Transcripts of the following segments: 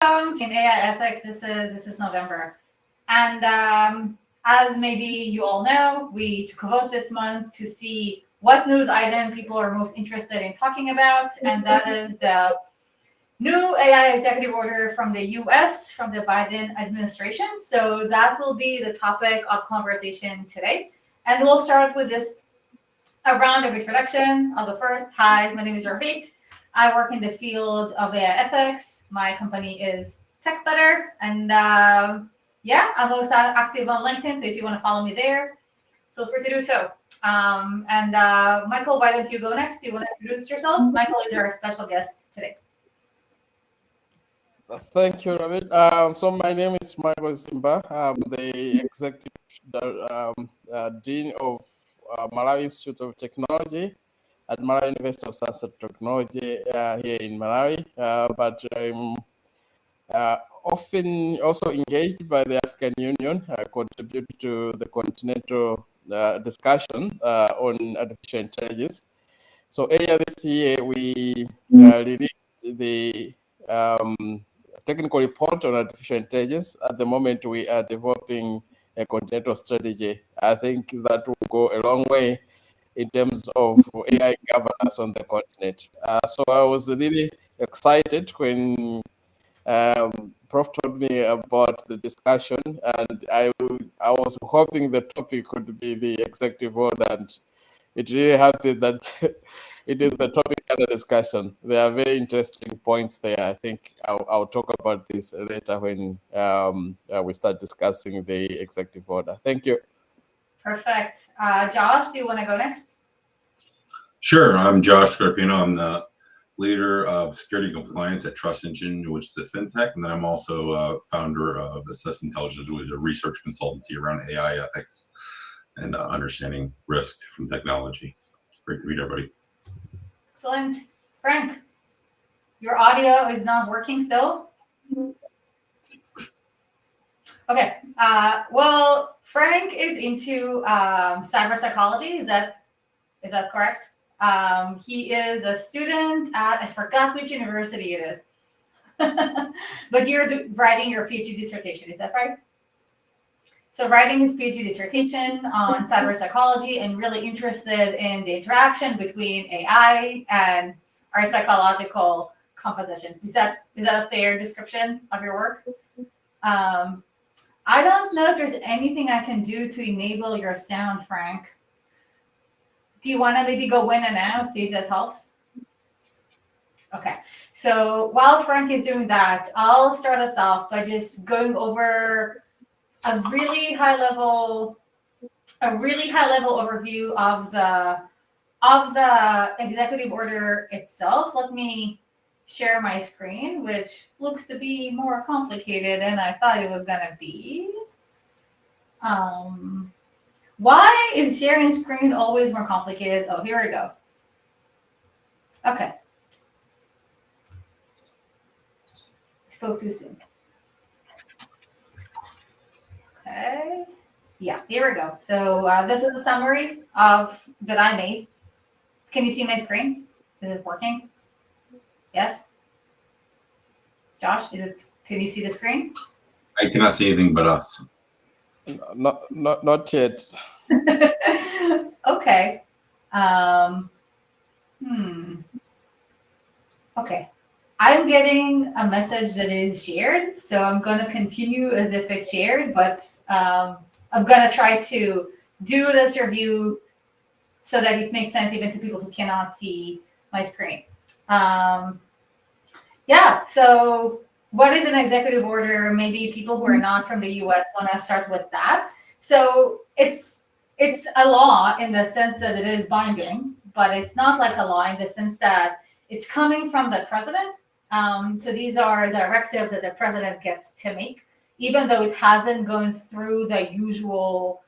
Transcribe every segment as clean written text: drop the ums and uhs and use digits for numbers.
In AI ethics, this is November, and as maybe you all know, we took a vote this month to see what news item people are most interested in talking about, and that is the new AI executive order from the U.S. from the Biden administration. So that will be the topic of conversation today, and we'll start with just a round of introduction. I'll go first. Hi, my name is Ravit. I work in the field of AI ethics. My company is TechBetter, and yeah, I'm also active on LinkedIn. So if you want to follow me there, feel free to do so. And Michael, why don't you go next? Do you want to introduce yourself? Michael is our special guest today. Thank you, Ravid. So my name is Michael Zimba. I'm the executive dean of Malawi Institute of Technology at Malawi University of Science and Technology here in Malawi. But I'm often also engaged by the African Union. I contribute to the continental discussion on artificial intelligence. So earlier this year, we released the technical report on artificial intelligence. At the moment, we are developing a continental strategy. I think that will go a long way in terms of AI governance on the continent. So I was really excited when Prof told me about the discussion, and I was hoping the topic could be the executive order, and it really happened that it is the topic under discussion. There are very interesting points there. I think I'll talk about this later when we start discussing the executive order. Thank you. Perfect. Josh, do you want to go next? Sure. I'm Josh Scarpino. I'm the leader of security compliance at Trust Engine, which is a fintech, and then I'm also founder of Assess Intelligence, which is a research consultancy around AI ethics and understanding risk from technology. Great to meet everybody. Excellent. Frank, your audio is not working still? Okay. Well, Frank is into cybersecurity. Is that correct? He is a student at, I forgot which university it is, but you're writing your PhD dissertation. Is that right? So writing his PhD dissertation on cyberpsychology and really interested in the interaction between AI and our psychological composition. Is that a fair description of your work? I don't know if there's anything I can do to enable your sound, Frank. Do you want to maybe go in and out, see if that helps? Okay. So while Frank is doing that, I'll start us off by just going over a really high level overview of the executive order itself. Let me share my screen, which looks to be more complicated than I thought it was gonna be. Why is sharing screen always more complicated? Oh, here we go. Okay. Spoke too soon. Okay. Yeah, here we go. So this is a summary that I made. Can you see my screen? Is it working? Yes? Josh, can you see the screen? I cannot see anything but us. Not yet. Okay. Okay. I'm getting a message that it is shared, so I'm going to continue as if it's shared, but I'm going to try to do this review so that it makes sense even to people who cannot see my screen. Yeah, so what is an executive order? Maybe people who are not from the US want to start with that. So it's a law in the sense that it is binding, but it's not like a law in the sense that it's coming from the president. So these are directives that the president gets to make, even though it hasn't gone through the usual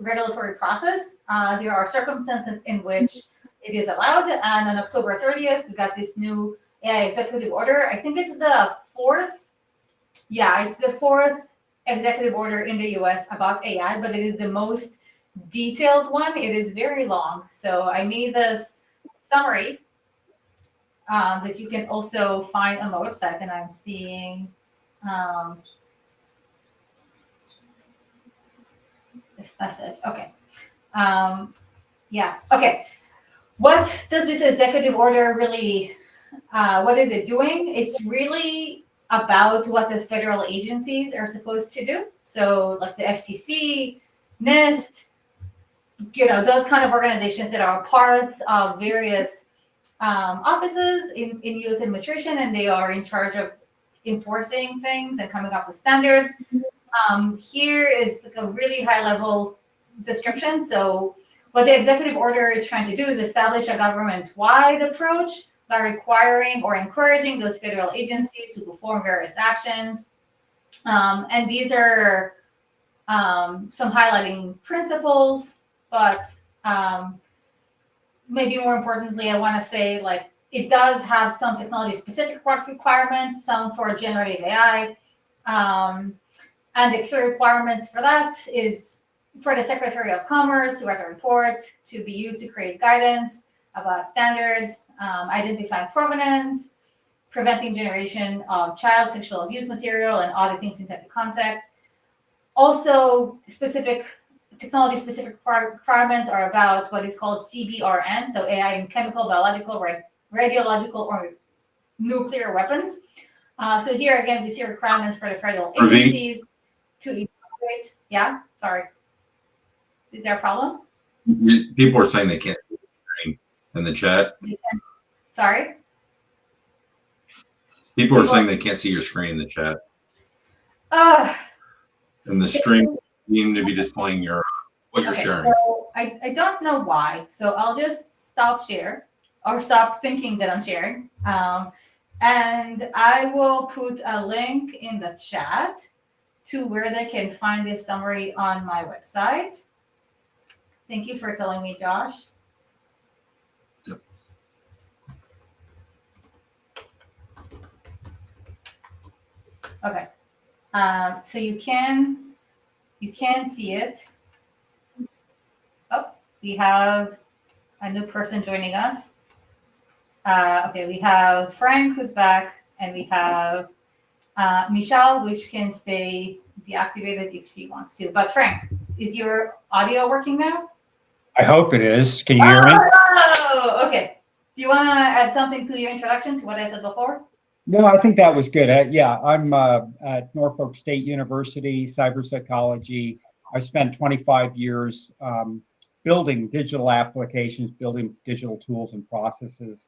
regulatory process. There are circumstances in which it is allowed. And on October 30th, we got this new AI executive order. I think it's the fourth. Yeah, it's the fourth executive order in the US about AI, but it is the most detailed one. It is very long. So I made this summary that you can also find on my website. And I'm seeing this message. Okay. Yeah. Okay. What does this executive order really, what is it doing? It's really about what the federal agencies are supposed to do. So like the FTC, NIST, those kind of organizations that are parts of various offices in U.S. administration, and they are in charge of enforcing things and coming up with standards. Here is a really high-level description. So what the executive order is trying to do is establish a government-wide approach by requiring or encouraging those federal agencies to perform various actions. And these are some highlighting principles, but maybe more importantly, I want to say, like, it does have some technology-specific requirements, some for generative AI. And the key requirements for that is for the Secretary of Commerce to write a report, to be used to create guidance about standards, identifying provenance, preventing generation of child sexual abuse material, and auditing synthetic content. Also, technology-specific requirements are about what is called CBRN, so AI in chemical, biological, radiological, or nuclear weapons. So here again, we see requirements for the federal agencies to evaluate. Yeah, sorry. Is there a problem? People are saying they can't see the screen in the chat. Sorry? People are saying they can't see your screen in the chat. And the stream seems to be displaying what you're sharing. So I don't know why. So I'll just stop share or stop thinking that I'm sharing. And I will put a link in the chat to where they can find this summary on my website. Thank you for telling me, Josh. Yep. Okay. So you can see it. Oh, we have a new person joining us. Okay, we have Frank who's back, and we have Michelle, which can stay deactivated if she wants to. But Frank, is your audio working now? I hope it is. Can you hear me? Oh, okay. Do you want to add something to your introduction to what I said before? No, I think that was good. Yeah, I'm at Norfolk State University, Cybersecology. I spent 25 years building digital applications, building digital tools and processes.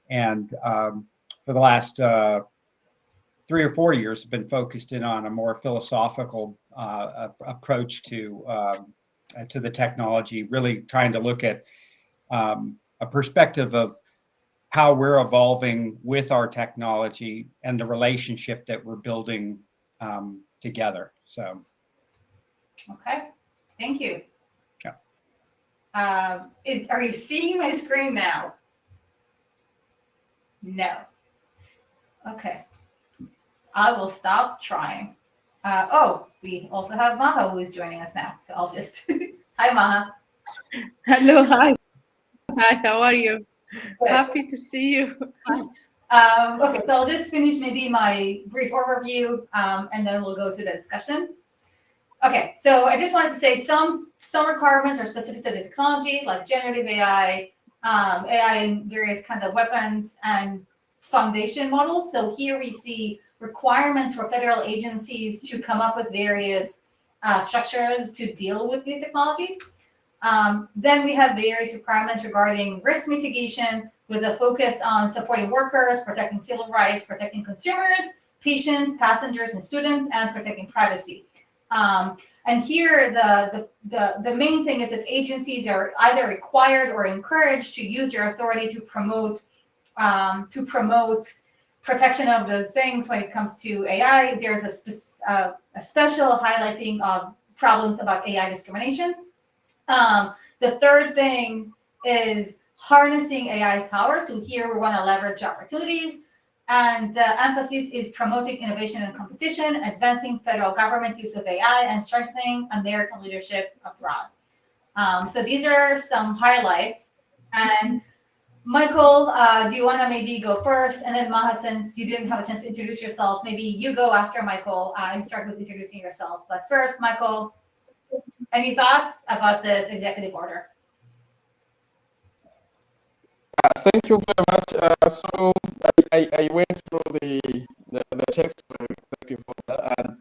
And for the last 3 or 4 years, have been focused in on a more philosophical approach to the technology, really trying to look at a perspective of how we're evolving with our technology and the relationship that we're building together. So, okay, thank you. Yeah. Are you seeing my screen now? No. Okay. I will stop trying. Oh, we also have Maha who is joining us now. So I'll just, hi Maha. Hello, hi. Hi, how are you? Good. Happy to see you. Okay, so I'll just finish maybe my brief overview and then we'll go to the discussion. Okay, so I just wanted to say some requirements are specific to the technology, like generative AI, AI in various kinds of weapons and foundation models. So here we see requirements for federal agencies to come up with various structures to deal with these technologies. Then we have various requirements regarding risk mitigation with a focus on supporting workers, protecting civil rights, protecting consumers, patients, passengers, and students, and protecting privacy. And here, the main thing is that agencies are either required or encouraged to use their authority to promote protection of those things. When it comes to AI, there's a special highlighting of problems about AI discrimination. The third thing is harnessing AI's power. So here we want to leverage opportunities. And the emphasis is promoting innovation and competition, advancing federal government use of AI, and strengthening American leadership abroad. So these are some highlights. And Michael, do you want to maybe go first? And then Maha, since you didn't have a chance to introduce yourself, maybe you go after Michael and start with introducing yourself. But first, Michael, any thoughts about this executive order? Thank you very much. So I went through the text of the executive order, and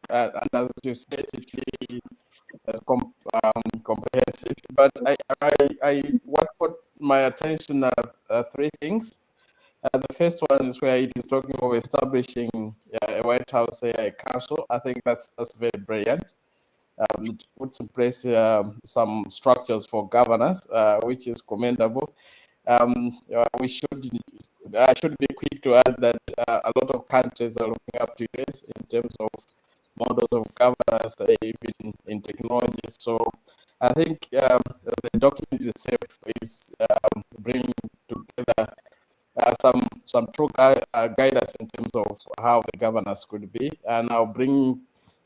as you said, it really is comprehensive. But what caught my attention are three things. The first one is where it is talking of establishing a White House AI Council. I think that's very brilliant. It puts in place some structures for governance, which is commendable. I should be quick to add that a lot of countries are looking up to this in terms of models of governance, even in technology. So I think the document itself is bringing together some true guidance in terms of how the governance could be, and I'll bring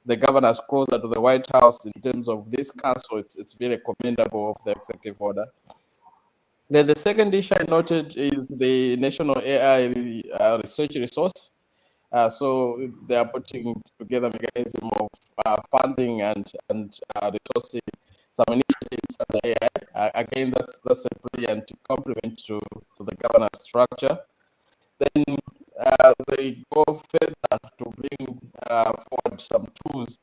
the governance closer to the White House in terms of this council. It's very commendable of the executive order. Then the second issue I noted is the National AI Research Resource. So they are putting together a mechanism of funding and resourcing some initiatives on AI. Again, that's a brilliant complement to the governance structure. Then they go further to bring forward some tools.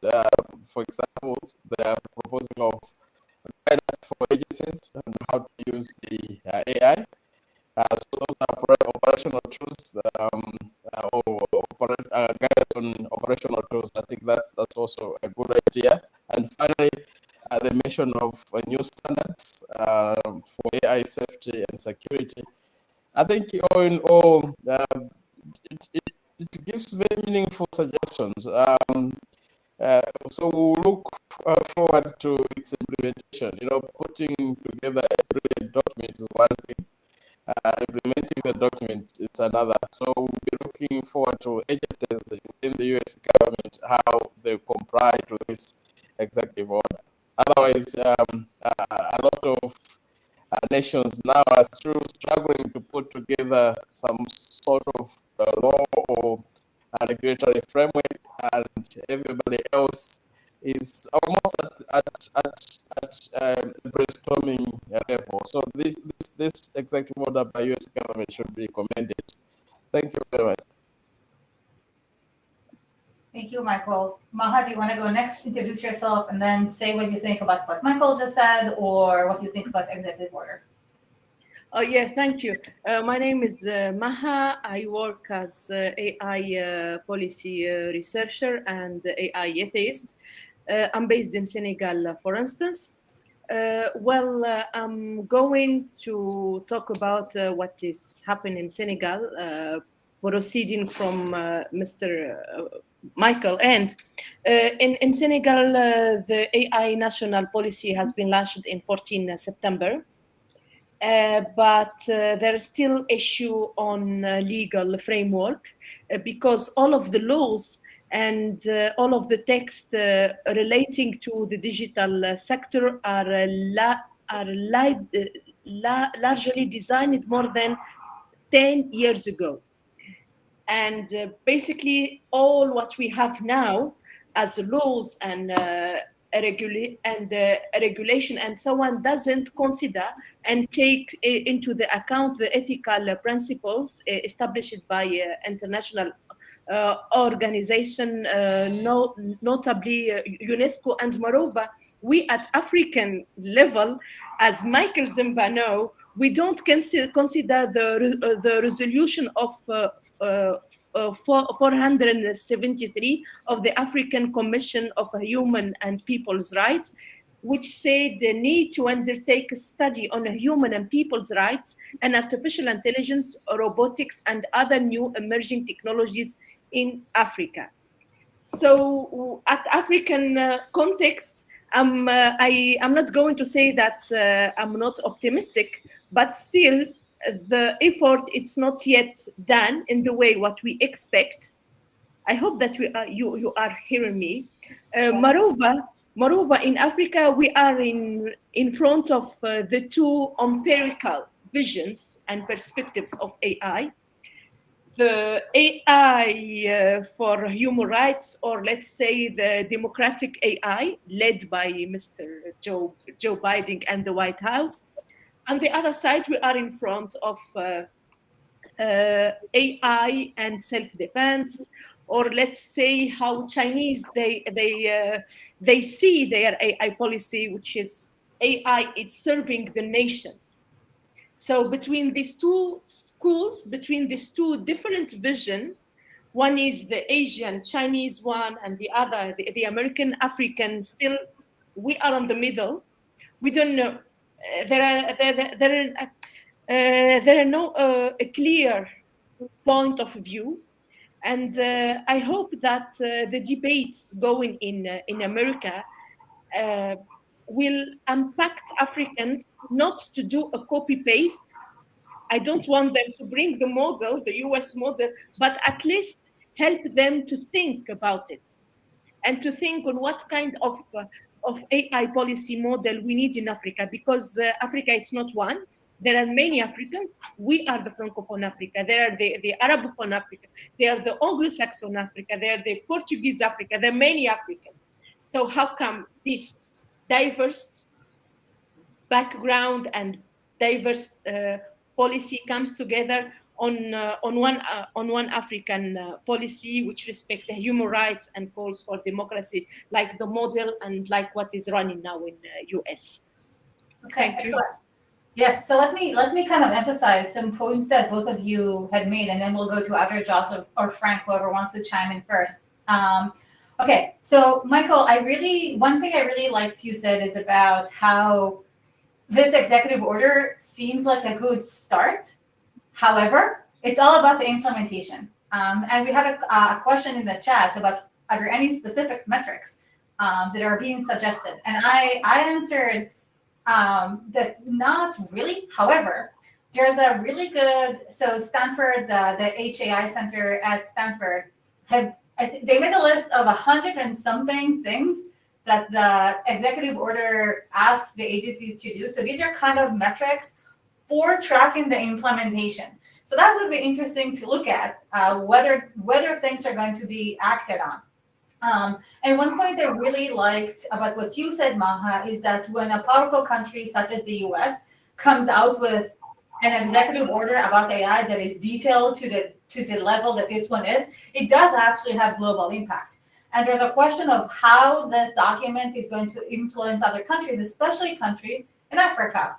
For example, they are proposing of guidance for agencies and how to use the AI. So those are operational tools or guidance on operational tools. I think that's also a good idea. And finally, the mention of new standards for AI safety and security. I think all in all, it gives very meaningful suggestions. So we'll look forward to its implementation. Putting together a brilliant document is one thing. Implementing the document is another. So we'll be looking forward to agencies in the U.S. government, how they comply to this executive order. Otherwise, a lot of nations now are still struggling to put together some sort of law or regulatory framework, and everybody else is almost at brainstorming level. So this executive order by U.S. government should be commended. Thank you very much. Thank you, Michael. Maha, do you want to go next? Introduce yourself and then say what you think about what Michael just said or what you think about the executive order. Oh, yeah, thank you. My name is Maha. I work as AI policy researcher and AI atheist. I'm based in Senegal, for instance. I'm going to talk about what is happening in Senegal, proceeding from Mr. Michael. And in Senegal, the AI national policy has been launched in 14 September. But there is still issue on legal framework because all of the laws and all of the text relating to the digital sector are largely designed more than 10 years ago. And basically all what we have now as laws and regulation and so on doesn't consider and take into the account the ethical principles established by international organization, notably UNESCO. And moreover, we at African level, as Michael Zimba know, we don't consider the resolution of 473 of the African Commission of Human and People's Rights, which said the need to undertake a study on human and people's rights and artificial intelligence, robotics, and other new emerging technologies in Africa. So at African context, I'm not going to say that I'm not optimistic, but still the effort, it's not yet done in the way what we expect. I hope that you are hearing me. Moreover, in Africa, we are in front of the two empirical visions and perspectives of AI. The AI for human rights, or let's say the democratic AI led by Mr. Joe Biden and the White House. On the other side, we are in front of AI and self-defense, or let's say how Chinese they see their AI policy, which is AI is serving the nation. So between these two schools, between these two different visions, one is the Asian Chinese one, and the other the American African. Still, we are in the middle. We don't know. There are no a clear point of view, and I hope that the debates going in America will impact Africans not to do a copy paste. I don't want them to bring the model, the US model, but at least help them to think about it and to think on what kind of AI policy model we need in Africa, because Africa, it's not one. There are many Africans. We are the Francophone Africa. There are the Arabophone Africa. There are the Anglo-Saxon Africa. There are the Portuguese Africa. There are many Africans. So how come this diverse background and diverse policy comes together on one African policy which respects the human rights and calls for democracy, like the model and like what is running now in US? Okay, excellent. Yes, so let me kind of emphasize some points that both of you had made, and then we'll go to either Josh or Frank, whoever wants to chime in first. Okay, so Michael, one thing I really liked you said is about how this executive order seems like a good start. However, it's all about the implementation. And we had a question in the chat about, are there any specific metrics that are being suggested? And I answered that not really. However, there's a really good, so Stanford, the HAI Center at Stanford, they made a list of 100 and something things that the executive order asks the agencies to do. So these are kind of metrics for tracking the implementation. So that would be interesting to look at, whether things are going to be acted on. And one point I really liked about what you said, Maha, is that when a powerful country such as the US comes out with an executive order about AI that is detailed to the level that this one is, it does actually have global impact. And there's a question of how this document is going to influence other countries, especially countries in Africa,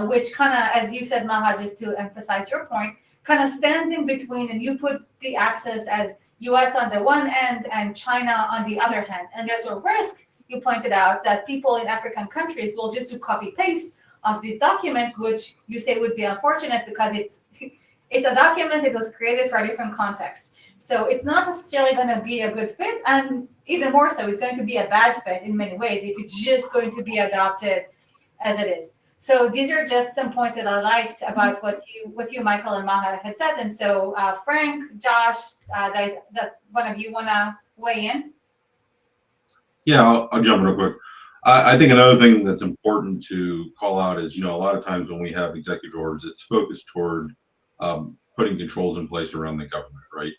which kind of, as you said, Maha, just to emphasize your point, kind of stands in between, and you put the axis as US on the one end and China on the other hand. And there's a risk, you pointed out, that people in African countries will just do copy-paste of this document, which you say would be unfortunate because it's a document that was created for a different context. So it's not necessarily going to be a good fit, and even more so, it's going to be a bad fit in many ways if it's just going to be adopted as it is. So these are just some points that I liked about what you, Michael and Maha had said. And so Frank, Josh, that one of you want to weigh in? Yeah, I'll jump real quick. I think another thing that's important to call out is, a lot of times when we have executive orders, it's focused toward putting controls in place around the government, right?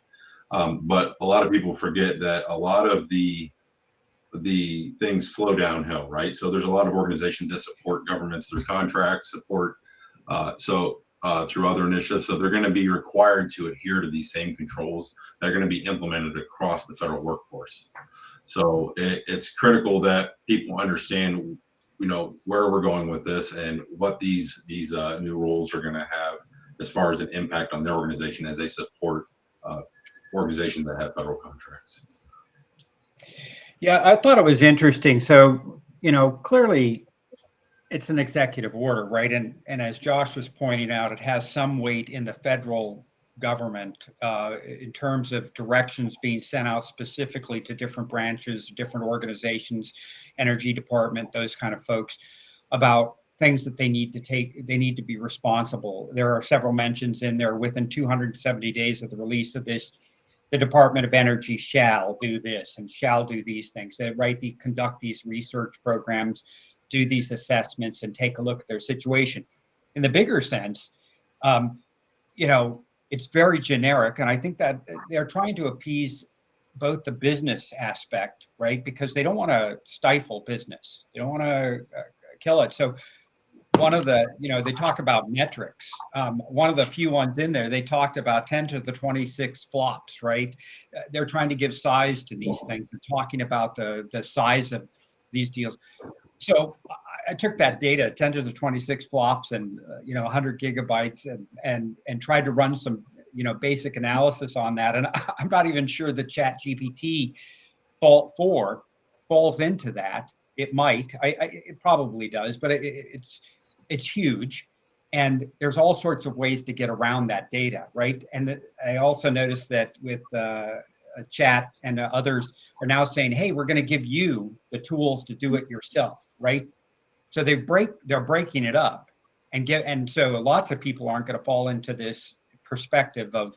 But a lot of people forget that a lot of the things flow downhill, right? So there's a lot of organizations that support governments through contracts, through other initiatives. So they're going to be required to adhere to these same controls that are going to be implemented across the federal workforce. So it's critical that people understand, where we're going with this and what these new rules are going to have as far as an impact on their organization as they support organizations that have federal contracts. Yeah, I thought it was interesting. So, clearly it's an executive order, right? And as Josh was pointing out, it has some weight in the federal government in terms of directions being sent out specifically to different branches, different organizations, Energy Department, those kind of folks, about things that they need to be responsible. There are several mentions in there within 270 days of the release of this. The Department of Energy shall do this and shall do these things. They conduct these research programs, do these assessments, and take a look at their situation. In the bigger sense, You know, it's very generic, and I think that they're trying to appease both the business aspect, right? Because they don't want to stifle business. They don't want to kill it. So one of the, you know, they talk about metrics. One of the few ones in there, they talked about 10 to the 26 flops, right? They're trying to give size to these things. They're talking about the size of these deals. So I took that data, 10 to the 26 flops and, you know, 100 gigabytes and tried to run some, you know, basic analysis on that. And I'm not even sure the ChatGPT Fault 4 falls into that. It might, it probably does, but it's huge. And there's all sorts of ways to get around that data, right? And I also noticed that with Chat and others are now saying, hey, we're going to give you the tools to do it yourself, right? So they're breaking it up and so lots of people aren't going to fall into this perspective of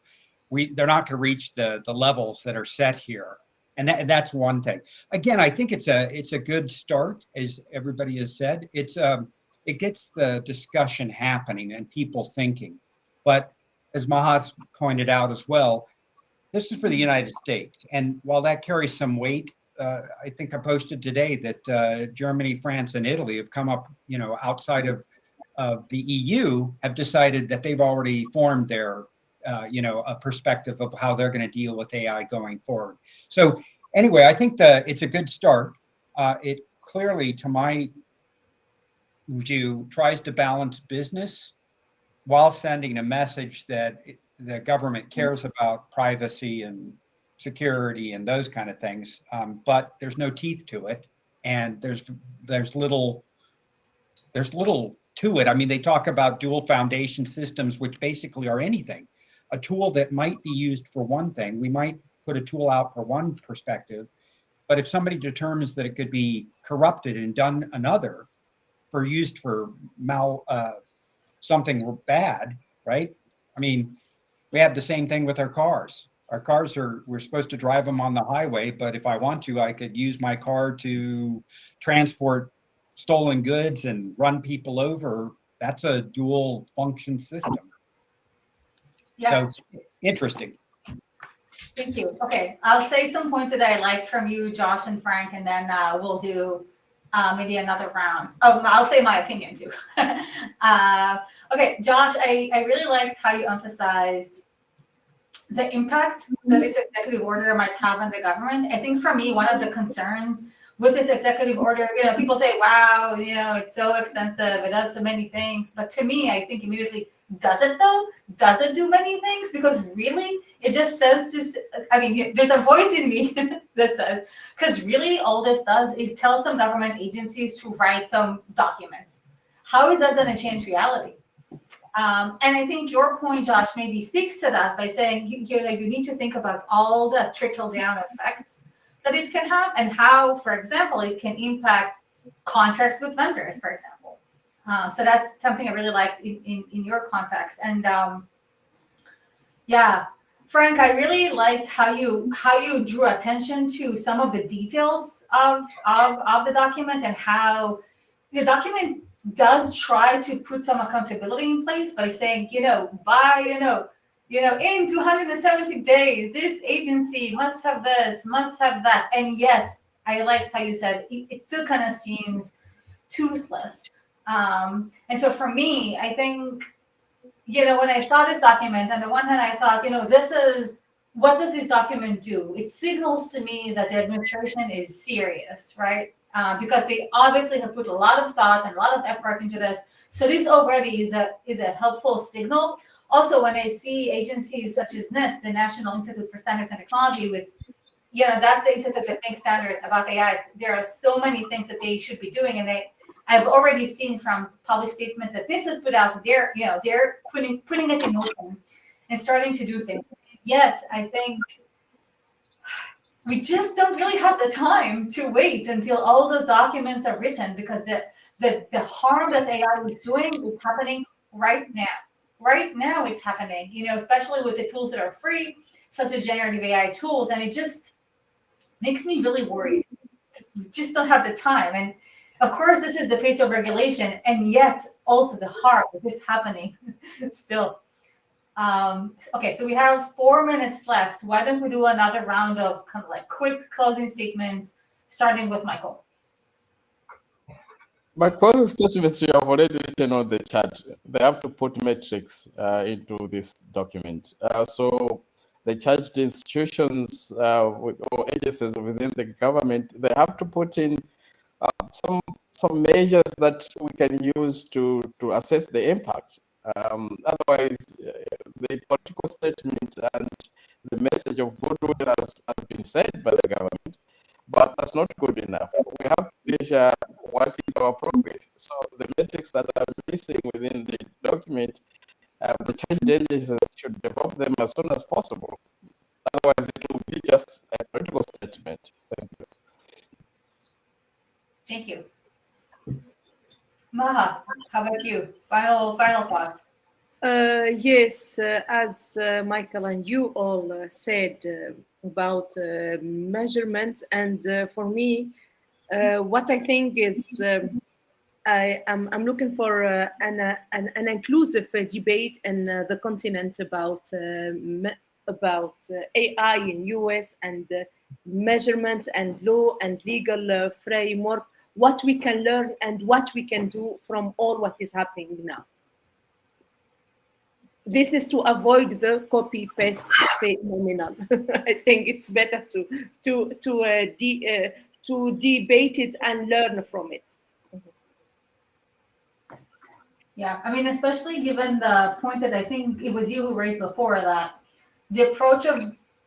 they're not going to reach the levels that are set here. And that's one thing. Again, I think it's a good start, as everybody has said. It gets the discussion happening and people thinking. But as Maha's pointed out as well, this is for the United States. And while that carries some weight, I think I posted today that Germany, France, and Italy have come up, you know, outside of the EU, have decided that they've already formed their, you know, a perspective of how they're going to deal with AI going forward. So anyway, I think it's a good start. It clearly, to my view, tries to balance business while sending a message that the government cares about privacy and security and those kind of things, but there's no teeth to it, and there's little to it. I mean, they talk about dual foundation systems, which basically are anything. A tool that might be used for one thing, we might put a tool out for one perspective, but if somebody determines that it could be corrupted and done another, for used for something bad, right? I mean, we have the same thing with our cars. Our cars we're supposed to drive them on the highway, but if I want to, I could use my car to transport stolen goods and run people over. That's a dual function system. Yeah. So interesting. Thank you. Okay, I'll say some points that I liked from you, Josh and Frank, and then we'll do maybe another round. Oh, I'll say my opinion too. Okay, Josh, I really liked how you emphasized the impact that this executive order might have on the government. I think for me, one of the concerns with this executive order, you know, people say, wow, you know, it's so extensive, it does so many things. But to me, I think immediately, does it though? Does it do many things? Because really, it just says I mean, there's a voice in me that says, because really all this does is tell some government agencies to write some documents. How is that going to change reality? And I think your point, Josh, maybe speaks to that by saying, you need to think about all the trickle-down effects that this can have and how, for example, it can impact contracts with vendors, for example. So that's something I really liked in your context. And yeah, Frank, I really liked how you drew attention to some of the details of the document and how the document does try to put some accountability in place by saying, in 270 days, this agency must have this, must have that. And yet, I liked how you said it still kind of seems toothless. And so for me, I think, when I saw this document, on the one hand, I thought, what does this document do? It signals to me that the administration is serious, right? Because they obviously have put a lot of thought and a lot of effort into this. So this already is a helpful signal. Also, when I see agencies such as NIST, the National Institute for Standards and Technology, that's the institute that makes standards about AI. There are so many things that they should be doing, and I've already seen from public statements that this is put out. They're putting it in motion and starting to do things. Yet, I think we just don't really have the time to wait until all those documents are written, because the harm that AI is doing is happening right now. Right now it's happening, especially with the tools that are free, such as generative AI tools. And it just makes me really worried. We just don't have the time. And of course, this is the pace of regulation, and yet also the heart of this happening still. Okay, so we have 4 minutes left. Why don't we do another round of kind of like quick closing statements, starting with Michael? My closing statement, you have already written on the chat. They have to put metrics into this document. So the charged institutions or agencies within the government, they have to put in some measures that we can use to assess the impact. Otherwise, the political statement and the message of goodwill has been said by the government, but that's not good enough. We have to measure what is our progress. So the metrics that are missing within the document, the change agencies should develop them as soon as possible. Otherwise, it will be just a political statement. Thank you. Thank you. Maha, how about you? Final thoughts. Yes, as Michael and you all said about measurements, and for me, what I think is I'm looking for an inclusive debate in the continent about AI in US and measurements and law and legal framework, what we can learn and what we can do from all what is happening now. This is to avoid the copy-paste phenomenon. I think it's better to debate it and learn from it. Yeah, I mean, especially given the point that I think it was you who raised before, that the approach of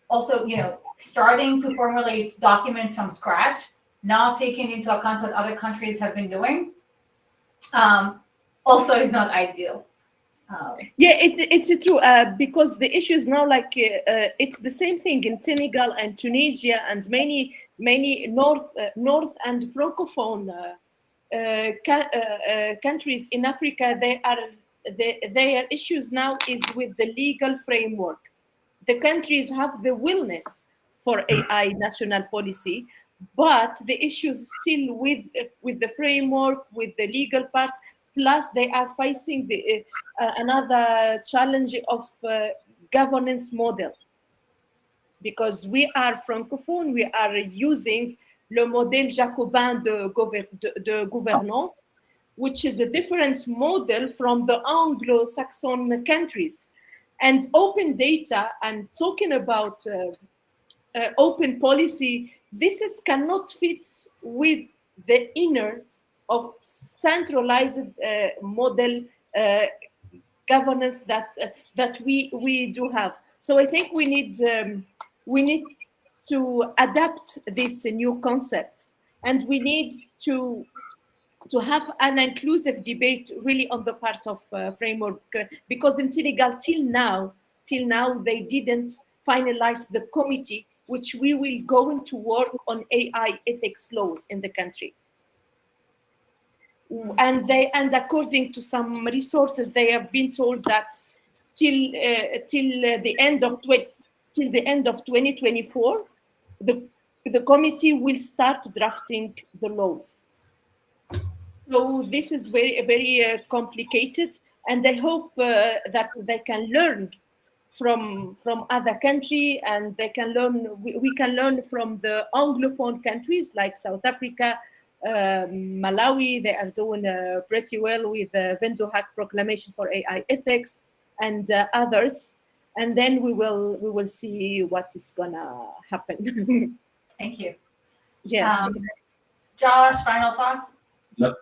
also, starting to formulate documents from scratch, not taking into account what other countries have been doing, also is not ideal. Yeah, it's true, because the issue is now like it's the same thing in Senegal and Tunisia and many north and francophone countries in Africa. Their issues now is with the legal framework. The countries have the willingness for AI national policy, but the issue is still with the framework, with the legal part. Plus, they are facing another challenge of governance model, because we are francophone, we are using le modèle jacobin de gouvernance, which is a different model from the Anglo-Saxon countries. And open data and talking about open policy, this cannot fit with the inner of centralized model governance that we do have. So I think we need to adapt this new concept, and we need to have an inclusive debate really on the part of framework, because in Senegal till now they didn't finalize the committee which we will go into work on AI ethics laws in the country. And according to some resources, they have been told that till the end of 2024, the committee will start drafting the laws. So this is very complicated, and I hope that they can learn from other countries, and they can learn. We can learn from the Anglophone countries like South Africa, Malawi. They are doing pretty well with the Vendor Hack Proclamation for AI ethics and others. And then we will see what is gonna happen. Thank you. Yeah. Josh, final thoughts? Yep.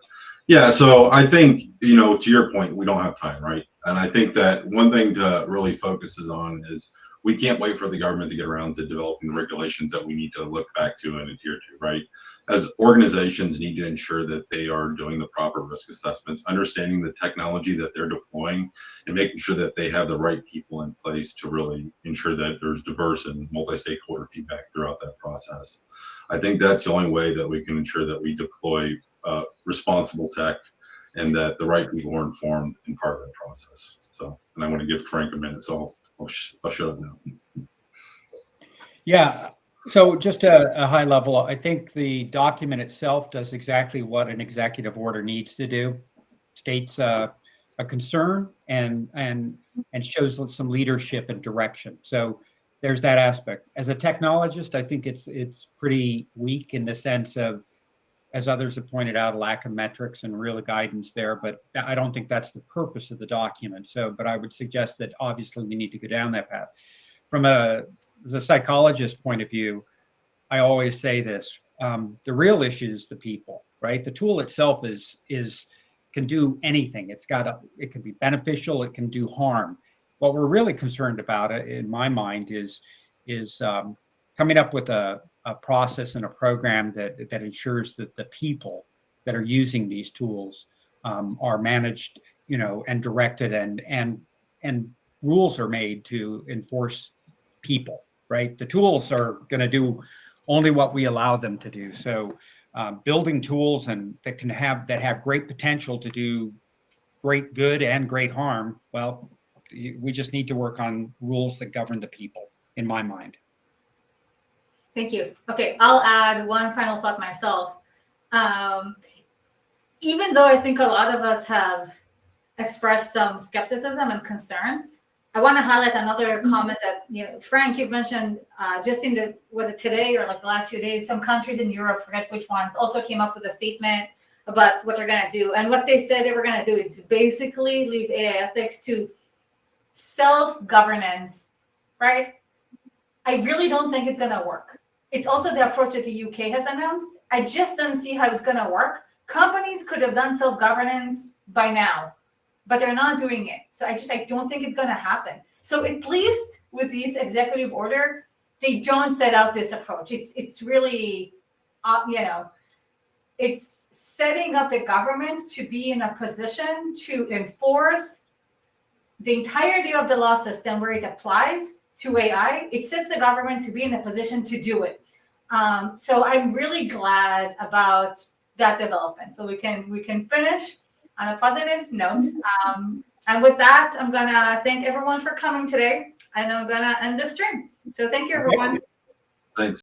Yeah, so I think, to your point, we don't have time, right? And I think that one thing to really focus on is we can't wait for the government to get around to developing the regulations that we need to look back to and adhere to, right? As organizations need to ensure that they are doing the proper risk assessments, understanding the technology that they're deploying, and making sure that they have the right people in place to really ensure that there's diverse and multi-stakeholder feedback throughout that process. I think that's the only way that we can ensure that we deploy responsible tech and that the right people are informed in part of that process. So, and I want to give Frank a minute, so I'll shut up now. Yeah, So just a high level, I think the document itself does exactly what an executive order needs to do. States a concern and shows some leadership and direction. So there's that aspect. As a technologist, I think it's pretty weak in the sense of, as others have pointed out, a lack of metrics and real guidance there, but I don't think that's the purpose of the document. So, but I would suggest that obviously we need to go down that path. From as a psychologist point of view, I always say this, the real issue is the people, right? The tool itself can do anything. It can be beneficial, it can do harm. What we're really concerned about, in my mind, is coming up with a process and a program that ensures that the people that are using these tools are managed, and directed, and rules are made to enforce people, right? The tools are going to do only what we allow them to do. So building tools that have great potential to do great good and great harm, well, we just need to work on rules that govern the people, in my mind. Thank you. Okay, I'll add one final thought myself. Even though I think a lot of us have expressed some skepticism and concern, I want to highlight another comment that, Frank, you've mentioned just was it today or like the last few days, some countries in Europe, forget which ones, also came up with a statement about what they're going to do. And what they said they were going to do is basically leave AI ethics to self-governance, right? I really don't think it's going to work. It's also the approach that the UK has announced. I just don't see how it's going to work. Companies could have done self-governance by now, but they're not doing it. So I don't think it's going to happen. So at least with this executive order, they don't set out this approach. It's really, it's setting up the government to be in a position to enforce the entirety of the law system where it applies to AI. It sets the government to be in a position to do it. So I'm really glad about that development. So we can finish on a positive note. And with that, I'm gonna thank everyone for coming today, and I'm gonna end the stream. So thank you, everyone.